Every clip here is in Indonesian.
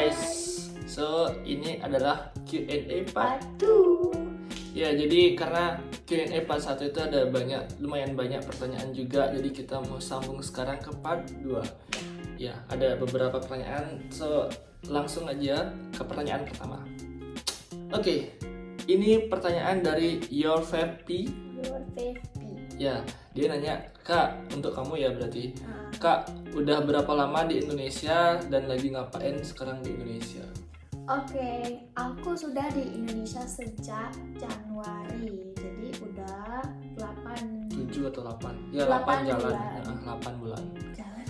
guys, so ini adalah Q&A part 2. ya. Jadi karena Q&A part 1 itu ada lumayan banyak pertanyaan juga, jadi kita mau sambung sekarang ke part 2. Ya, ada beberapa pertanyaan, so langsung aja ke pertanyaan pertama. Oke, ini pertanyaan dari Your Fappy. Ya, dia nanya, Kak, untuk kamu ya berarti. Kak, udah berapa lama di Indonesia dan lagi ngapain sekarang di Indonesia? Oke, aku sudah di Indonesia sejak Januari. Jadi udah 7 atau 8? Ya, 8 8 jalan. bulan. 8 bulan. Jalan.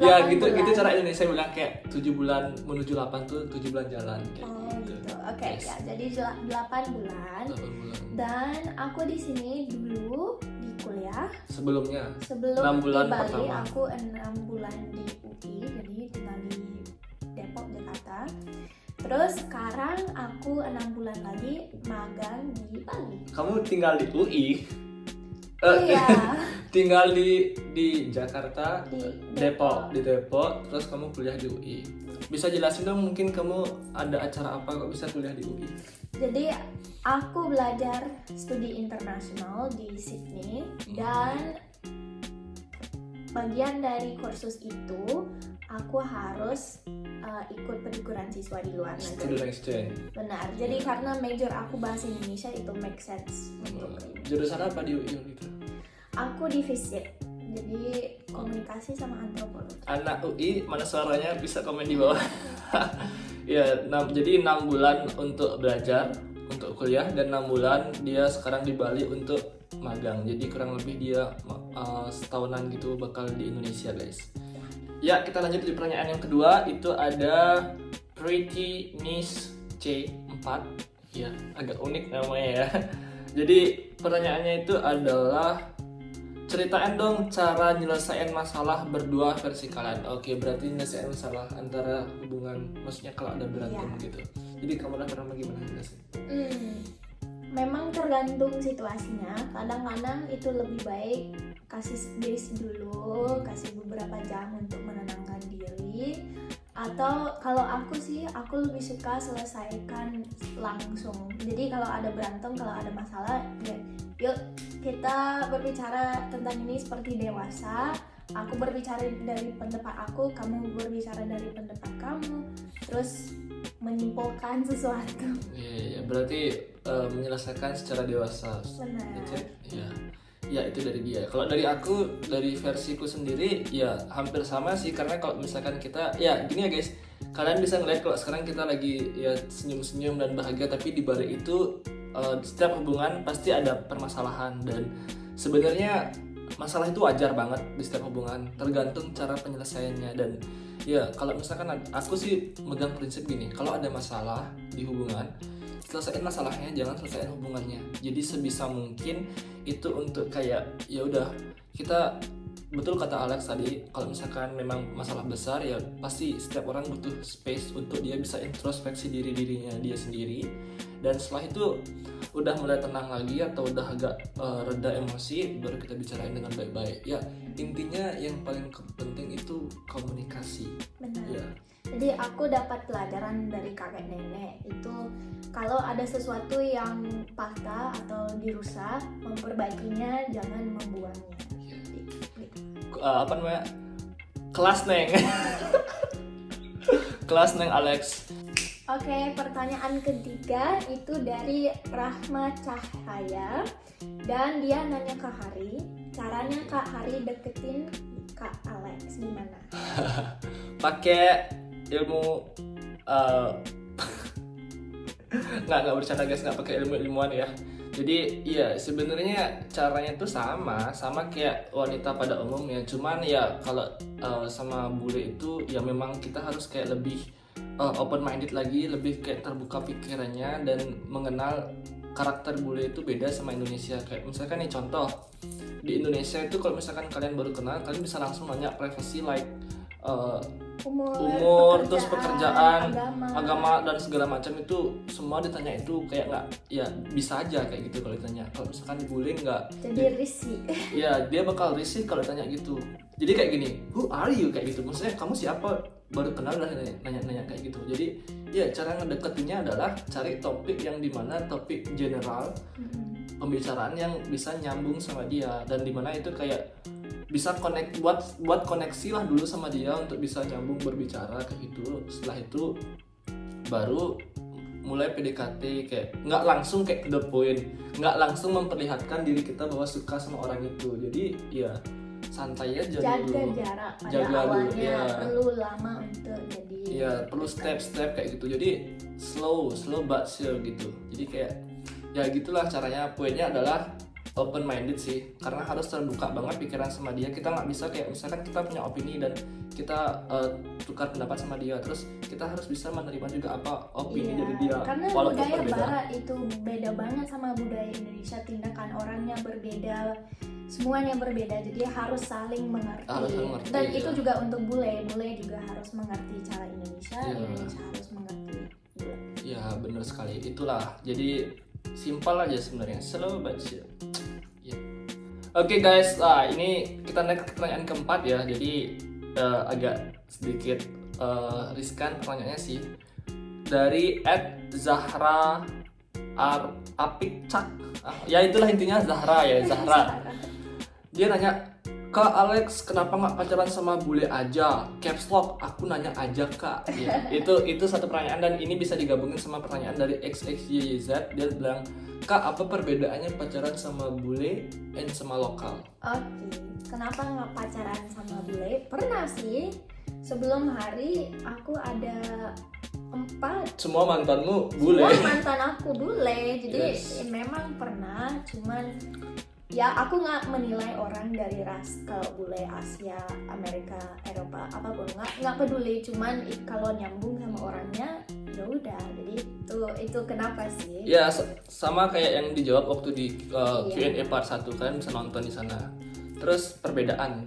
Ya, 8 gitu bulan. cara Indonesia bilang kayak 7 bulan menuju 8 tuh 7 bulan jalan kayak Oh gitu. Oke, Yes. ya. Jadi 8 bulan. 8 bulan. Dan aku di sini dulu di kuliah. Sebelumnya Sebelum 6 bulan di Bali, pertama. aku 6 bulan di UI, jadi tinggal di Depok, Jakarta. Terus sekarang aku 6 bulan lagi magang di Bali. Kamu tinggal di UI? Iya, Tinggal di Jakarta, di Depok, terus kamu kuliah di UI. Bisa jelasin dong, mungkin kamu ada acara apa kok bisa kuliah di UI? Jadi aku belajar studi internasional di Sydney dan bagian dari kursus itu aku harus ikut pertukaran siswa di luar Student negeri. exchange. Benar. Jadi karena major aku bahasa Indonesia itu make sense untuk ini. Jurusan apa di UI gitu? Aku di FISIP. Jadi komunikasi sama antropologi. Anak UI mana suaranya bisa komen di bawah. Ya, jadi 6 bulan untuk belajar, untuk kuliah, dan 6 bulan dia sekarang di Bali untuk magang. Jadi kurang lebih dia setahunan gitu bakal di Indonesia, guys. Ya, kita lanjut di pertanyaan yang kedua. Itu ada Pretty Miss C4. Ya, agak unik namanya ya. Jadi pertanyaannya itu adalah, ceritain dong cara nyelesain masalah berdua versi kalian. Oke, berarti nyelesain masalah antara hubungan, maksudnya kalau ada berantem gitu. Jadi kamu pernah gimana jelasin? Memang tergantung situasinya. Kadang-kadang itu lebih baik kasih space dulu, kasih beberapa jam untuk menenangkan diri. Atau kalau aku sih, aku lebih suka selesaikan langsung. Jadi kalau ada berantem, kalau ada masalah, ya yuk kita berbicara tentang ini seperti dewasa. Aku berbicara dari pendapat aku, kamu berbicara dari pendapat kamu. Terus menyimpulkan sesuatu. Iya, berarti menyelesaikan secara dewasa. Benar. Ya itu dari dia. Kalau dari aku, dari versiku sendiri, ya hampir sama sih. Karena kalau misalkan kita, ya gini ya guys, kalian bisa ngeliat kalau sekarang kita lagi ya senyum-senyum dan bahagia, tapi di balik itu setiap hubungan pasti ada permasalahan. Dan sebenarnya masalah itu wajar banget di setiap hubungan, tergantung cara penyelesaiannya. Dan ya kalau misalkan aku sih megang prinsip gini, kalau ada masalah di hubungan, selesaiin masalahnya, jangan selesaiin hubungannya. Jadi sebisa mungkin itu untuk kayak ya udah, kita betul kata Alex tadi, kalau misalkan memang masalah besar ya pasti setiap orang butuh space untuk dia bisa introspeksi dirinya dia sendiri. Dan setelah itu udah mulai tenang lagi atau udah agak reda emosi, baru kita bicarain dengan baik-baik. Ya intinya yang paling penting itu komunikasi. Benar. Ya. Jadi aku dapat pelajaran dari kakek nenek itu, kalau ada sesuatu yang patah atau dirusak, memperbaikinya, jangan membuangnya. Apa namanya? Kelas Neng. Kelas Neng Alex. Oke, pertanyaan ketiga itu dari Rahma Cahaya dan dia nanya ke Hari, caranya Kak Hari deketin Kak Alex gimana? Pakai ilmu nggak bercanda guys, nggak pakai ilmuwan ya. Jadi iya sebenarnya caranya tuh sama kayak wanita pada umumnya, cuman ya kalau sama bule itu ya memang kita harus kayak lebih open minded lagi, lebih kayak terbuka pikirannya dan mengenal karakter bule itu beda sama Indonesia. Kayak misalkan nih contoh, di Indonesia itu kalau misalkan kalian baru kenal, kalian bisa langsung nanya privasi like umur, terus pekerjaan, agama dan segala macam, itu semua ditanya. Itu kayak nggak, ya bisa aja kayak gitu kalau ditanya. Kalau misalkan dibully nggak, jadi risih. ya dia bakal risih kalau ditanya gitu. Jadi kayak gini, who are you, kayak gitu, maksudnya kamu siapa, baru kenal udah nanya kayak gitu. Jadi ya cara ngedeketinnya adalah cari topik yang dimana topik general, pembicaraan yang bisa nyambung sama dia, dan dimana itu kayak bisa connect, buat koneksi lah dulu sama dia untuk bisa nyambung berbicara kayak gitu. Setelah itu baru mulai PDKT, kayak nggak langsung kayak to the point, nggak langsung memperlihatkan diri kita bahwa suka sama orang itu. Jadi ya santai aja jaga dulu. jarak pada Jaga dulu, awalnya, ya. perlu lama untuk jadi Iya, perlu step-step kayak gitu. Jadi slow but sure gitu. Jadi kayak ya gitulah caranya. Poinnya adalah open minded sih, karena harus terbuka banget pikiran sama dia. Kita nggak bisa kayak misalkan kita punya opini dan kita tukar pendapat sama dia, terus kita harus bisa menerima juga apa opini dari dia, karena walaupun budaya berbeda. barat itu beda banget sama budaya Indonesia, tindakan orangnya berbeda, semuanya berbeda, jadi harus saling mengerti. Harus mengerti, Dan ya. itu juga untuk bule juga harus mengerti cara Indonesia, Iya. Indonesia harus mengerti bule. Ya benar sekali, itulah. Jadi simpel aja sebenarnya, slow but sure. Ya. Oke guys, ini kita naik ke pertanyaan keempat ya. Jadi agak sedikit riskan pertanyaannya sih. Dari @Zahra Apikcak. Ya itulah intinya Zahra ya, Zahra. Dia nanya, Kak Alex, kenapa nggak pacaran sama bule aja? Caps lock, aku nanya aja Kak. Ya, itu satu pertanyaan, dan ini bisa digabungin sama pertanyaan dari XXYZ. Dia bilang, Kak, apa perbedaannya pacaran sama bule and sama lokal? Oke, kenapa nggak pacaran sama bule? Pernah sih, sebelum hari aku ada 4. Semua mantanmu bule? Semua mantan aku bule, jadi Yes. memang pernah, cuman ya aku nggak menilai orang dari ras, kalau bule Asia, Amerika, Eropa, apapun nggak peduli, cuman kalau nyambung sama orangnya ya udah. Jadi itu kenapa sih? Ya sama kayak yang dijawab waktu di Iya. Q&A part 1, kalian bisa nonton di sana. Terus perbedaan.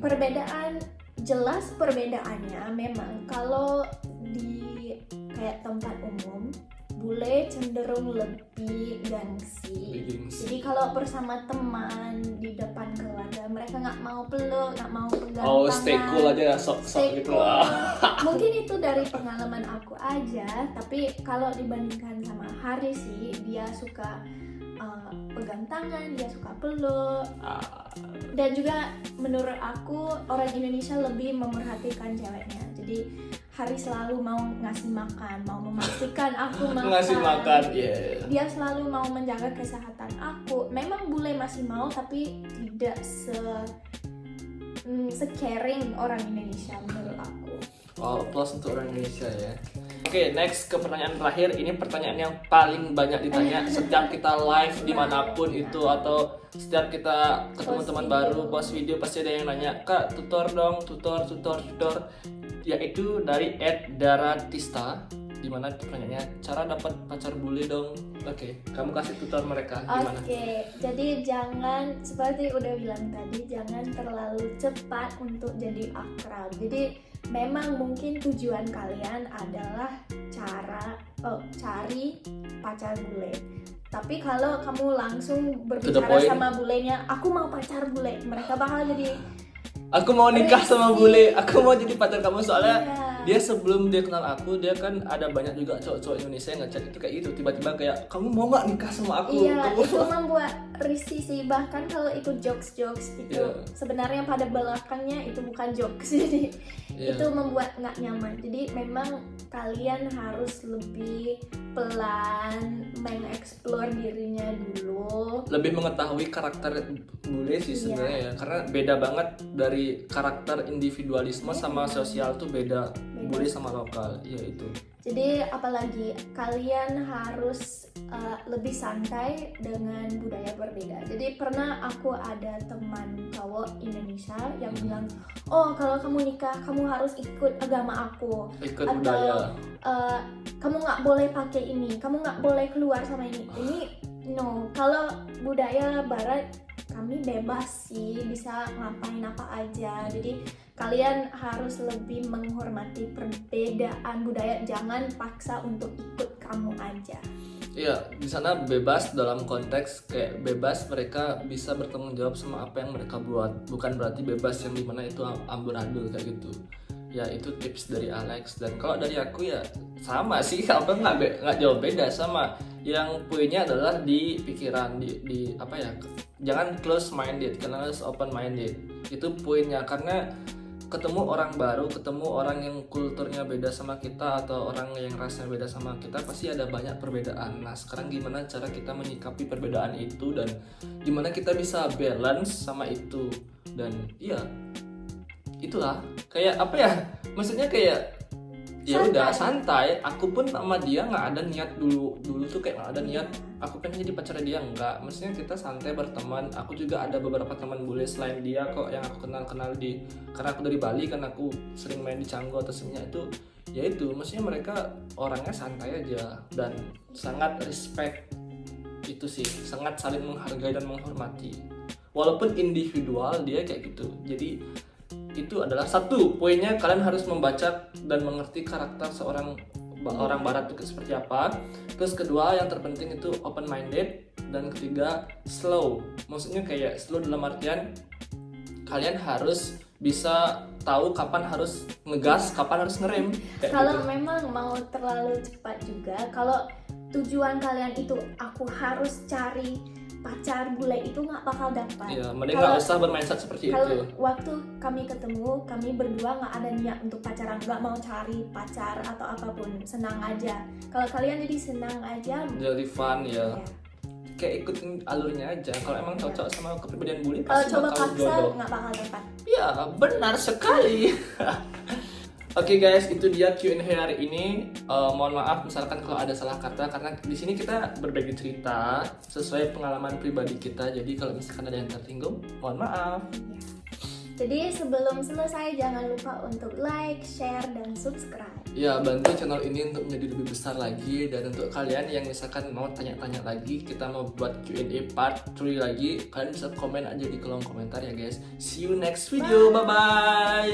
Jelas perbedaannya memang kalau di kayak tempat umum bule cenderung lebih gengsi. Jadi kalau bersama teman di depan keluarga mereka nggak mau peluk, nggak mau pegang Oh, tangan. stay cool aja, sok Stay gitu cool. lah. Mungkin itu dari pengalaman aku aja, tapi kalau dibandingkan sama Hari sih, dia suka pegang tangan, dia suka peluk. Dan juga menurut aku orang Indonesia lebih memerhatikan ceweknya. Jadi Hari selalu mau ngasih makan, mau memastikan aku makan. Ngasih makan, yeah. Dia selalu mau menjaga kesehatan aku. Memang bule masih mau, tapi tidak se-caring orang Indonesia menurut aku. Wow, plus untuk orang Indonesia ya. Oke, next ke pertanyaan terakhir. Ini pertanyaan yang paling banyak ditanya setiap kita live dimanapun itu, atau setiap kita ketemu Post teman video. baru, post video, pasti ada yang nanya, Kak, tutor dong, tutor. Yaitu dari @daratista, dimana pertanyaannya, cara dapat pacar bule dong. Oke, kamu kasih tutor mereka gimana? Oke, jadi jangan, seperti udah bilang tadi, jangan terlalu cepat untuk jadi akrab. Jadi memang mungkin tujuan kalian adalah cari pacar bule. Tapi kalau kamu langsung berbicara point. sama bulenya, aku mau pacar bule, mereka bakal jadi Aku mau nikah sama Risih. bule, aku mau jadi pacar kamu, soalnya Iya. dia sebelum dia kenal aku, dia kan ada banyak juga cowok-cowok Indonesia yang ngechat itu kayak gitu, tiba-tiba kayak, kamu mau nggak nikah sama aku? Iya, Kamu itu membuat risih sih. Bahkan kalau itu jokes itu Iya. sebenarnya pada belakangnya itu bukan jokes, jadi Iya. itu membuat nggak nyaman. Jadi memang kalian harus lebih pelan mengeksplor dirinya dulu. Lebih mengetahui karakter bule sih sebenarnya ya, karena beda banget dari karakter individualisme sama sosial tuh beda. Bule sama lokal, ya itu. Jadi apalagi kalian harus lebih santai dengan budaya berbeda. Jadi pernah aku ada teman cowok Indonesia yang bilang, oh kalau kamu nikah kamu harus ikut agama aku, Ikut atau budaya. kamu nggak boleh pakai ini, kamu nggak boleh keluar sama ini. Ini no, kalau budaya Barat kami bebas sih, bisa ngapain apa aja. Jadi kalian harus lebih menghormati perbedaan budaya, jangan paksa untuk ikut kamu aja. Iya, di sana bebas dalam konteks kayak bebas mereka bisa bertanggung jawab sama apa yang mereka buat. Bukan berarti bebas yang dimana itu amburadul kayak gitu. Ya itu tips dari Alex. Dan kalau dari aku ya sama sih, apa nggak jauh beda sama. Yang poinnya adalah di pikiran, di apa ya, jangan close minded karena harus open minded. Itu poinnya, karena ketemu orang baru, ketemu orang yang kulturnya beda sama kita atau orang yang rasanya beda sama kita, pasti ada banyak perbedaan. Nah sekarang gimana cara kita menyikapi perbedaan itu dan gimana kita bisa balance sama itu. Dan iya itulah, kayak apa ya, maksudnya kayak ya udah santai. Aku pun sama dia nggak ada niat dulu tuh, kayak nggak ada niat aku pengen jadi pacarnya dia, nggak. Maksudnya kita santai berteman. Aku juga ada beberapa teman bule selain dia kok yang aku kenal karena aku dari Bali kan, aku sering main di Canggu atau semuanya itu. Ya itu maksudnya mereka orangnya santai aja dan sangat respect. Itu sih, sangat saling menghargai dan menghormati walaupun individual dia kayak gitu. Jadi itu adalah satu poinnya, kalian harus membaca dan mengerti karakter seorang orang barat itu seperti apa. Terus kedua yang terpenting itu open minded. Dan ketiga slow, maksudnya kayak slow dalam artian kalian harus bisa tahu kapan harus ngegas, kapan harus ngerem. Kalau memang mau terlalu cepat juga, kalau tujuan kalian itu aku harus cari pacar bule, itu nggak bakal dapat. Iya, mending nggak usah bermindset seperti kalau itu. Waktu kami ketemu, kami berdua nggak ada niat untuk pacaran, nggak mau cari pacar atau apapun, senang aja. Kalau kalian jadi senang aja, Jadi fun ya. ya. Kayak ikutin alurnya aja. Kalau emang cocok sama kepribadian bule, Kalau pasti coba bakal paksa jodoh. nggak bakal dapat. Ya, benar sekali. Oke guys, itu dia Q&A hari ini. Mohon maaf misalkan kalau ada salah kata, karena di sini kita berbagi cerita sesuai pengalaman pribadi kita. Jadi kalau misalkan ada yang tersinggung, mohon maaf. Jadi sebelum selesai jangan lupa untuk like, share, dan subscribe. Ya, bantu channel ini untuk menjadi lebih besar lagi. Dan untuk kalian yang misalkan mau tanya-tanya lagi, kita mau buat Q&A part 3 lagi, kalian bisa komen aja di kolom komentar ya guys. See you next video, bye-bye.